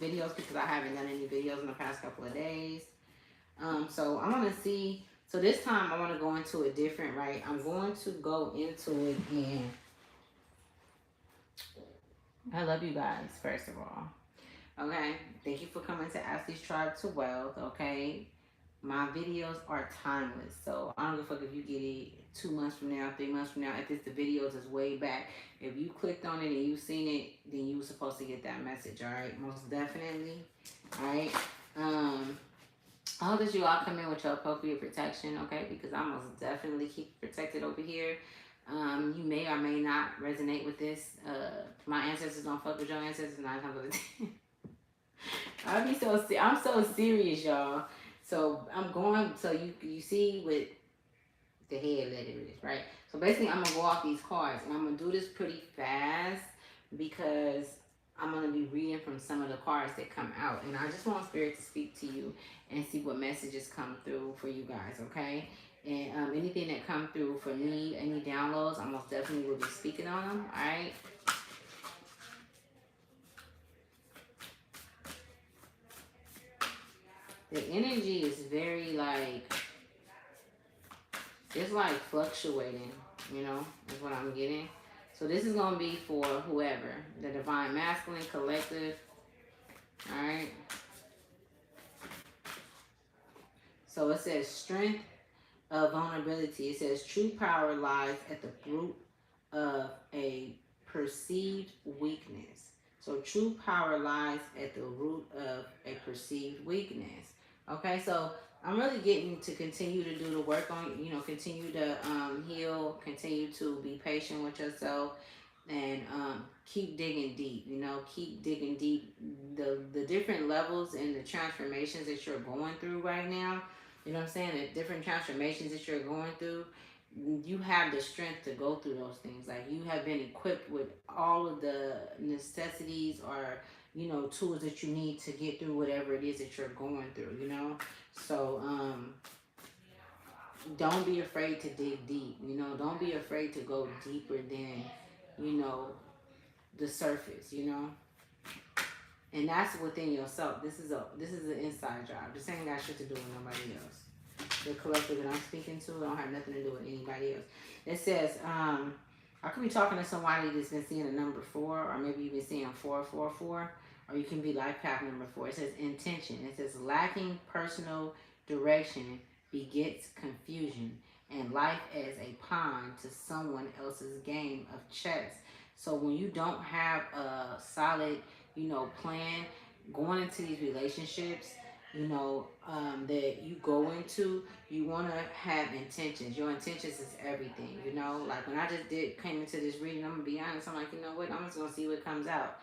videos because I haven't done any videos in the past couple of days. So I want to see. So this time I want to go into a different, right? I'm going to go into it and I love you guys, first of all. Okay. Thank you for coming to Ashley's Tribe to Wealth. Okay. My videos are timeless. So I don't give a fuck if you get it 2 months from now, 3 months from now. If it's the videos is way back. If you clicked on it and you seen it, then you were supposed to get that message. All right. Most definitely. All right. Um, I hope that you all come in with your appropriate protection, okay? Because I most definitely keep protected over here. You may or may not resonate with this. My ancestors don't fuck with your ancestors, 9 times out of 10. I'm so serious, y'all. So I'm going. So you see with the head letter is right. So basically, I'm gonna go off these cards, and I'm gonna do this pretty fast because I'm gonna be reading from some of the cards that come out, and I just want Spirit to speak to you and see what messages come through for you guys. Okay. And anything that come through for me, any downloads, I most definitely will be speaking on them. All right. The energy is very like it's like fluctuating, is what I'm getting. So this is going to be for whoever, the divine masculine collective. All right. So it says strength of vulnerability. It says true power lies at the root of a perceived weakness. So true power lies at the root of a perceived weakness. Okay, so I'm really getting to continue to do the work on, continue to heal, continue to be patient with yourself, and keep digging deep. Keep digging deep. The different levels and the transformations that you're going through right now. You know what I'm saying? The different transformations that you're going through, you have the strength to go through those things. Like you have been equipped with all of the necessities or tools that you need to get through whatever it is that you're going through. So don't be afraid to dig deep. Don't be afraid to go deeper than you know the surface. And that's within yourself. This is an inside job. This ain't got shit to do with nobody else. The collective that I'm speaking to don't have nothing to do with anybody else. It says, I could be talking to somebody that's been seeing a number 4, or maybe you've been seeing 444, or you can be life path number 4. It says intention. It says lacking personal direction begets confusion, and life as a pawn to someone else's game of chess. So when you don't have a solid, plan going into these relationships, that you go into, you want to have intentions. Your intentions is everything. Like when I just came into this reading, I'm gonna be honest. I'm like, you know what? I'm just gonna see what comes out.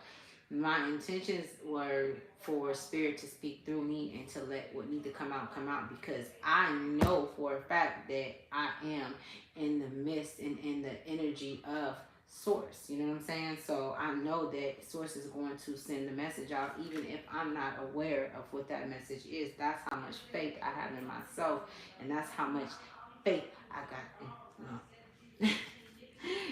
My intentions were for spirit to speak through me and to let what need to come out because I know for a fact that I am in the midst and in the energy of source. You know what I'm saying? So I know that source is going to send the message out even if I'm not aware of what that message is. That's how much faith I have in myself, and that's how much faith I got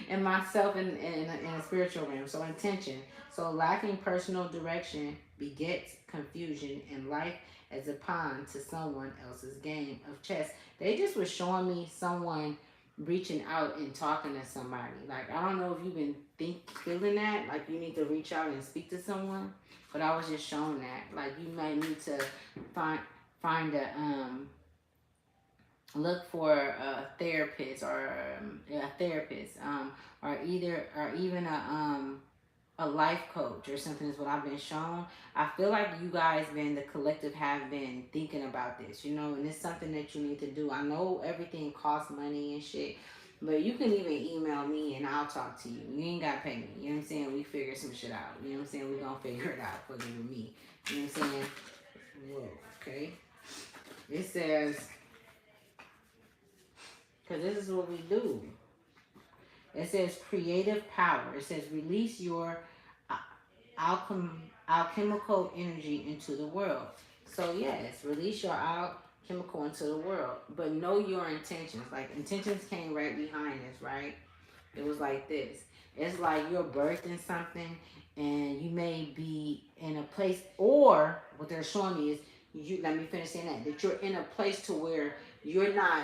in myself in a spiritual realm. So intention. So lacking personal direction begets confusion and life as a pawn to someone else's game of chess. They just was showing me someone reaching out and talking to somebody. Like I don't know if you've been feeling that, like you need to reach out and speak to someone, but I was just shown that. Like you might need to find a look for a therapist or or even a life coach or something is what I've been shown. I feel like you guys the collective have been thinking about this, and it's something that you need to do. I know everything costs money and shit, but you can even email me and I'll talk to you. You ain't gotta pay me. You know what I'm saying? We figure some shit out. You know what I'm saying? We gonna figure it out, fucking with me. You know what I'm saying? Whoa, okay. It says, because this is what we do. It says creative power. It says release your alchemical energy into the world. So yes, release your alchemical into the world, but know your intentions. Like intentions came right behind this, right? It was like this. It's like you're birthing something, and you may be in a place, or what they're showing me is you. Let me finish saying that you're in a place to where you're not,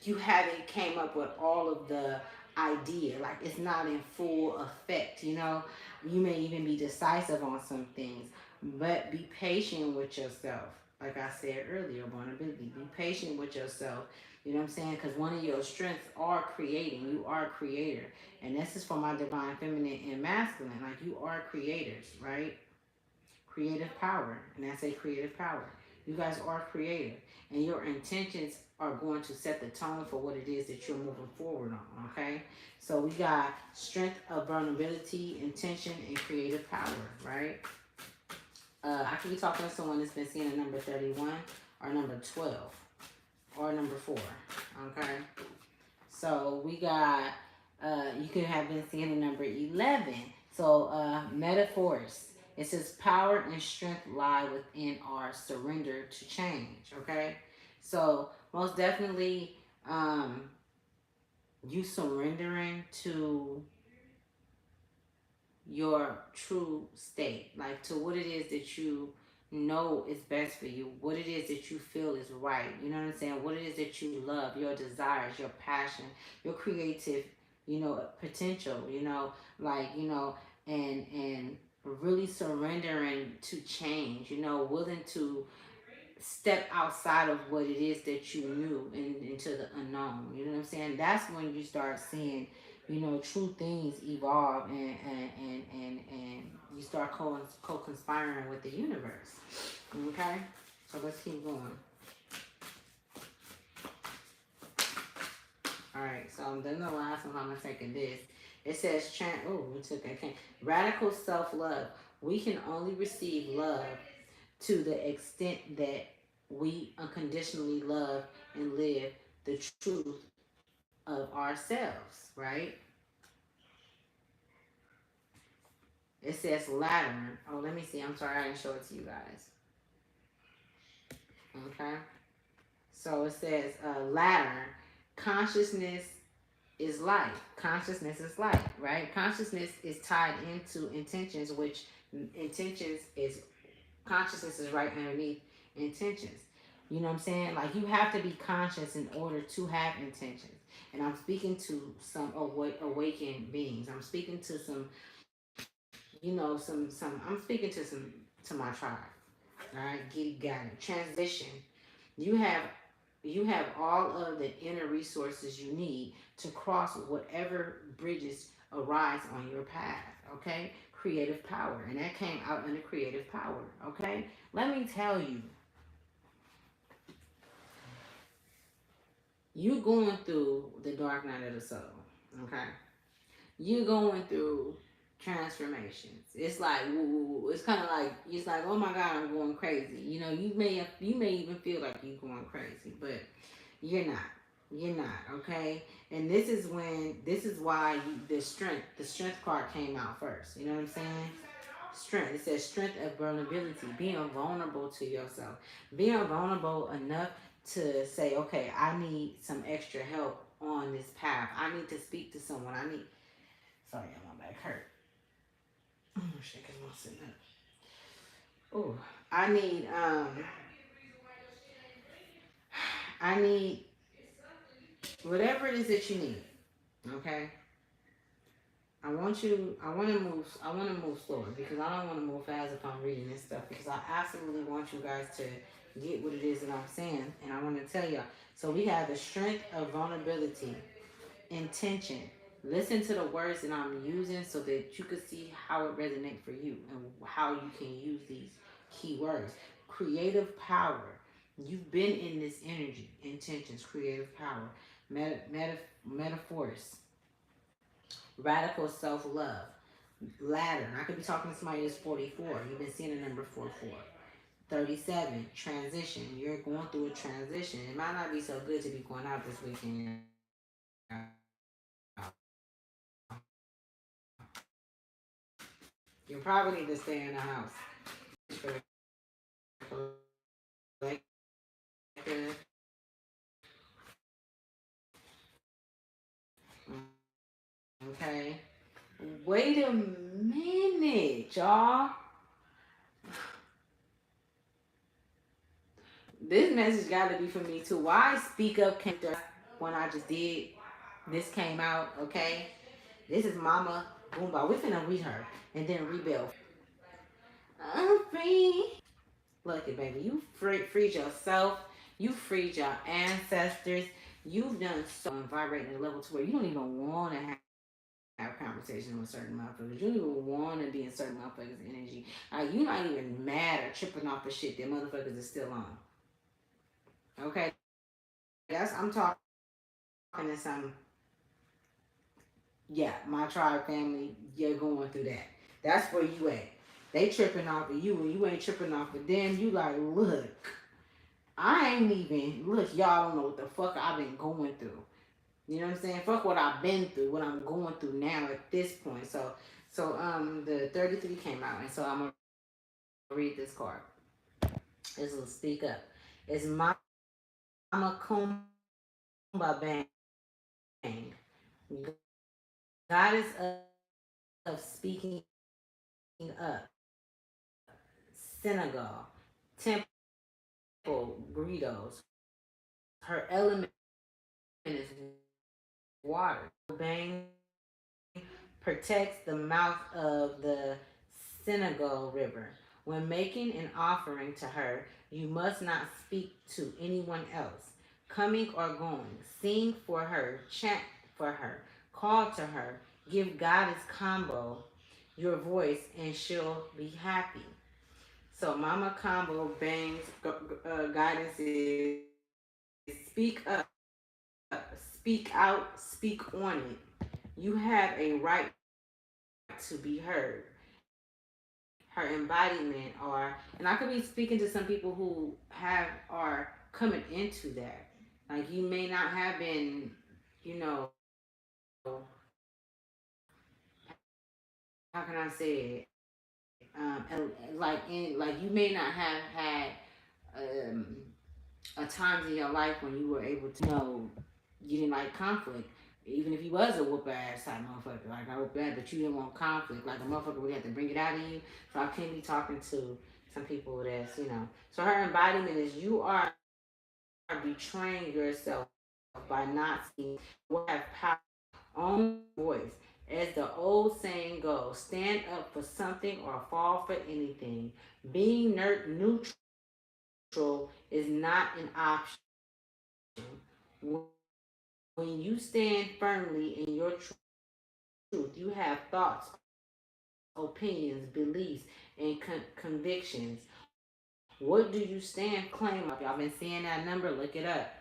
you haven't came up with all of the idea, like it's not in full effect, you know. You may even be decisive on some things, but be patient with yourself. Like I said earlier, vulnerability, be patient with yourself. You know what I'm saying? Because one of your strengths are creating. You are a creator, and this is for my divine feminine and masculine. Like, you are creators, right? Creative power, and I say creative power. You guys are creative, and your intentions are going to set the tone for what it is that you're moving forward on. Okay, so we got strength of vulnerability, intention, and creative power. Right. I could be talking to someone that's been seeing a number 31 or number 12 or number 4. Okay. So we got, you could have been seeing the number 11. So metaphors. It says power and strength lie within our surrender to change. Okay. So most definitely, you surrendering to your true state, like to what it is that you know is best for you, what it is that you feel is right. You know what I'm saying? What it is that you love, your desires, your passion, your creative, potential. And really surrendering to change. Willing to step outside of what it is that you knew and into the unknown. You know what I'm saying? That's when you start seeing, true things evolve, and you start co-conspiring with the universe. Okay? So let's keep going. Alright, so then the last one I'm gonna take in this. It says we took that. Okay. Radical self-love. We can only receive love to the extent that we unconditionally love and live the truth of ourselves, right? It says ladder. Oh, let me see. I'm sorry, I didn't show it to you guys. Okay. So it says ladder. Consciousness is life. Consciousness is life, right? Consciousness is tied into intentions, which intentions is consciousness is right underneath intentions. You know what I'm saying? Like, you have to be conscious in order to have intentions. And I'm speaking to some awakened beings. I'm speaking to some, I'm speaking to my tribe. All right, get it, got it. Transition. You have you have all of the inner resources you need to cross whatever bridges arise on your path. Okay, creative power, and that came out in the creative power. Okay, let me tell you, you going through the dark night of the soul. Okay, you going through transformations. It's like woo. It's kind of like, it's like, oh my God, I'm going crazy. You may even feel like you're going crazy, but you're not. You're not, okay? And this is why the strength card came out first. You know what I'm saying? Strength. It says strength of vulnerability, being vulnerable to yourself, being vulnerable enough to say, okay, I need some extra help on this path. I need to speak to someone. Sorry, my back hurt. Oh shit, cause I'm sitting up. Oh, I need, I need whatever it is that you need. Okay. I want to move slower, because I don't want to move fast if I'm reading this stuff, because I absolutely want you guys to get what it is that I'm saying, and I want to tell y'all. So we have the strength of vulnerability, intention. Listen to the words that I'm using so that you can see how it resonates for you and how you can use these key words. Creative power. You've been in this energy. Intentions, creative power, metaphors, radical self-love, ladder. I could be talking to somebody that's 44. You've been seeing the number 44. 37, transition. You're going through a transition. It might not be so good to be going out this weekend. You probably need to stay in the house. Wait a minute, y'all. This message gotta be for me too. Why speak up came when I just did? This came out, okay? This is Mama Boomba. We finna read her and then rebel. I'm free. Look it, baby. You freed yourself. You freed your ancestors. You've done so vibrating at a level to where you don't even want to have conversations with certain motherfuckers. You don't even want to be in certain motherfuckers' energy. Like, you not even mad or tripping off the shit that motherfuckers is still on. Okay? I'm talking to some, yeah, my tribe family, you're going through that. That's where you at. They tripping off of you and you ain't tripping off of them. You like, look, I ain't even, look, y'all don't know what the fuck I've been going through. You know what I'm saying? Fuck what I've been through, what I'm going through now at this point. The 33 came out, and so I'm gonna read this card. This will speak up. It's Mama Kumba Bang, goddess of speaking up, Senegal, temple burritos. Her element is water. Bang protects the mouth of the Senegal River. When making an offering to her, you must not speak to anyone else, coming or going. Sing for her, chant for her, call to her, give Goddess Combo your voice, and she'll be happy. So, Mama Combo Bang's guidance is speak up, speak out, speak on it. You have a right to be heard. Her embodiment are, and I could be speaking to some people who are coming into that. Like, you may not have been, you know, how can I say it? Like, you may not have had um, a times in your life when you were able to know you didn't like conflict. Even if you was a whoop ass type motherfucker, like I whoop ass, but you didn't want conflict, like a motherfucker would have to bring it out of you. So I can't be talking to some people that's, you know. So her embodiment is you are betraying yourself by not seeing what have power own voice. As the old saying goes, stand up for something or fall for anything. Being neutral is not an option. When you stand firmly in your truth, you have thoughts, opinions, beliefs, and convictions. What do you stand claim of? Y'all been seeing that number? Look it up.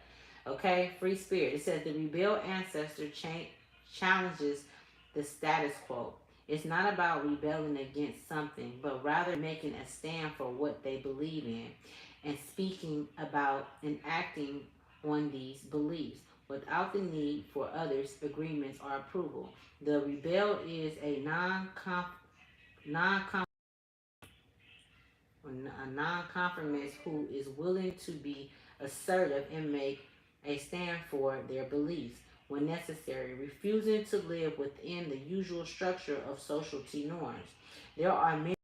Okay, free spirit. It says the rebel ancestor challenges the status quo. It's not about rebelling against something, but rather making a stand for what they believe in and speaking about and acting on these beliefs without the need for others' agreements or approval. The rebel is a non a nonconformist who is willing to be assertive and make a stand for their beliefs when necessary, refusing to live within the usual structure of society norms. There are many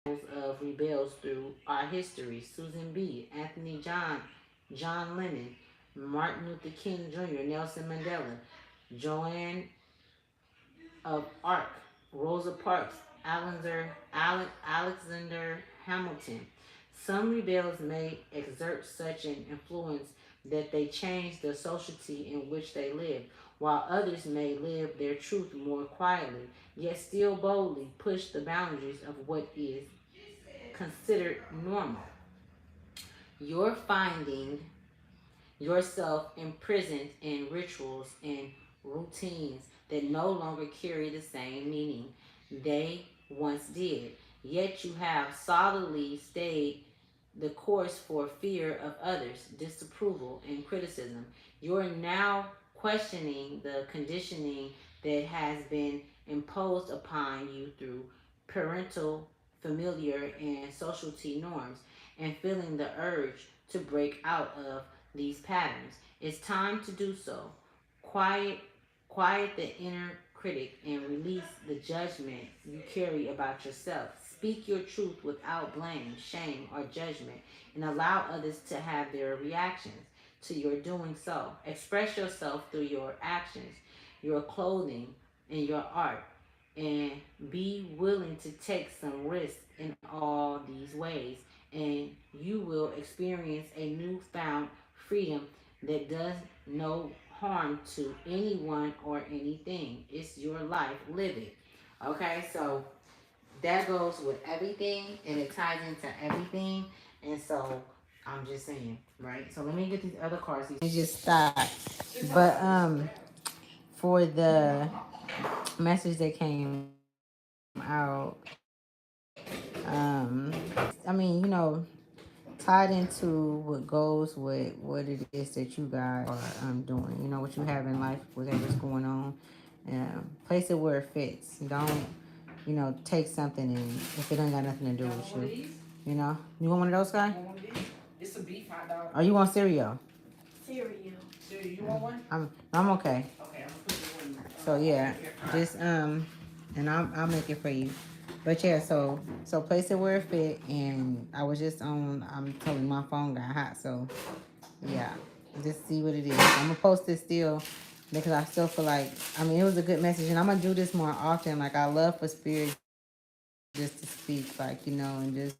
of rebels through our history: Susan B., Anthony John Lennon, Martin Luther King Jr., Nelson Mandela, Joanne of Arc, Rosa Parks, Alexander Hamilton. Some rebels may exert such an influence that they change the society in which they live, while others may live their truth more quietly, yet still boldly push the boundaries of what is considered normal. You're finding yourself imprisoned in rituals and routines that no longer carry the same meaning they once did. Yet you have solidly stayed the course for fear of others' disapproval and criticism. You're now questioning the conditioning that has been imposed upon you through parental, familiar, and society norms, and feeling the urge to break out of these patterns. It's time to do so. Quiet, quiet the inner critic and release the judgment you carry about yourself. Speak your truth without blame, shame, or judgment, and allow others to have their reactions to your doing so. Express yourself through your actions, your clothing, and your art, and be willing to take some risk in all these ways, and you will experience a newfound freedom that does no harm to anyone or anything. It's your life. Live it. Okay, so that goes with everything and it ties into everything. And so I'm just saying, right? So let me get these other cards. Let me just stop. But for the message that came out, I mean, tied into what goes with what it is that you guys are doing. You know what you have in life, whatever's going on. Place it where it fits. Don't take something and if it ain't got nothing to do with you. You know, you want one of those, guys? It's a beef hot dog. Or you want cereal? Cereal. Cereal. You want one? I'm okay. Okay, I'm gonna put it in. So yeah, just and I'll make it for you. But yeah, so place it where it fit, and I was just on. I'm telling my phone got hot, so yeah, just see what it is. I'm gonna post it still because I still feel like it was a good message, and I'm gonna do this more often. Like I love for spirit just to speak, like and just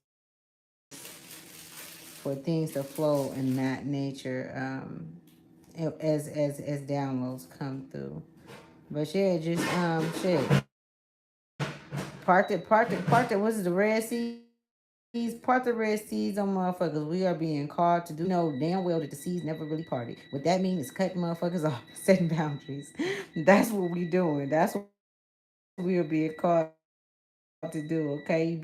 for things to flow in that nature, as downloads come through. But yeah, just shit. Part the what's it, the Red Seas? Part the Red Seas on motherfuckers. We are being called to do that. We know damn well that the seas never really parted. What that means is cutting motherfuckers off, setting boundaries. That's what we doing. That's what we are being called to do, okay? You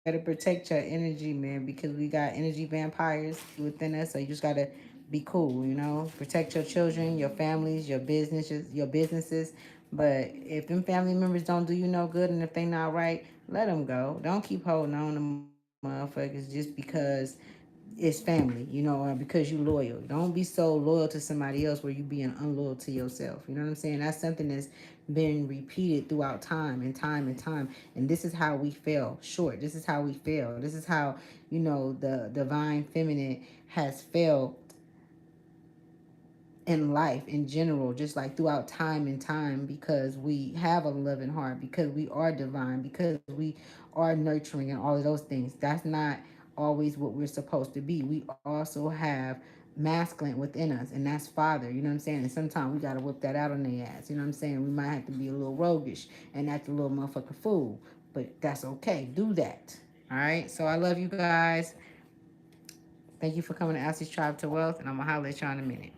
better protect your energy, man, because we got energy vampires within us. So you just gotta be cool, protect your children, your families, your businesses. But if them family members don't do you no good and if they not right, let them go. Don't keep holding on to motherfuckers just because it's family, or because you loyal. Don't be so loyal to somebody else where you being unloyal to yourself. You know what I'm saying? That's something that's been repeated throughout time and time and time. And this is how we fell short. This is how we fail. This is how the divine feminine has failed in life in general, just like throughout time and time, because we have a loving heart, because we are divine, because we are nurturing and all of those things. That's not always what we're supposed to be. We also have masculine within us, and that's father, you know what I'm saying? And sometimes we gotta whip that out on their ass, you know what I'm saying? We might have to be a little roguish and act a little motherfucking fool, but that's okay. Do that. All right. So I love you guys. Thank you for coming to Alcy's Tribe to Wealth, and I'm gonna holler at y'all in a minute.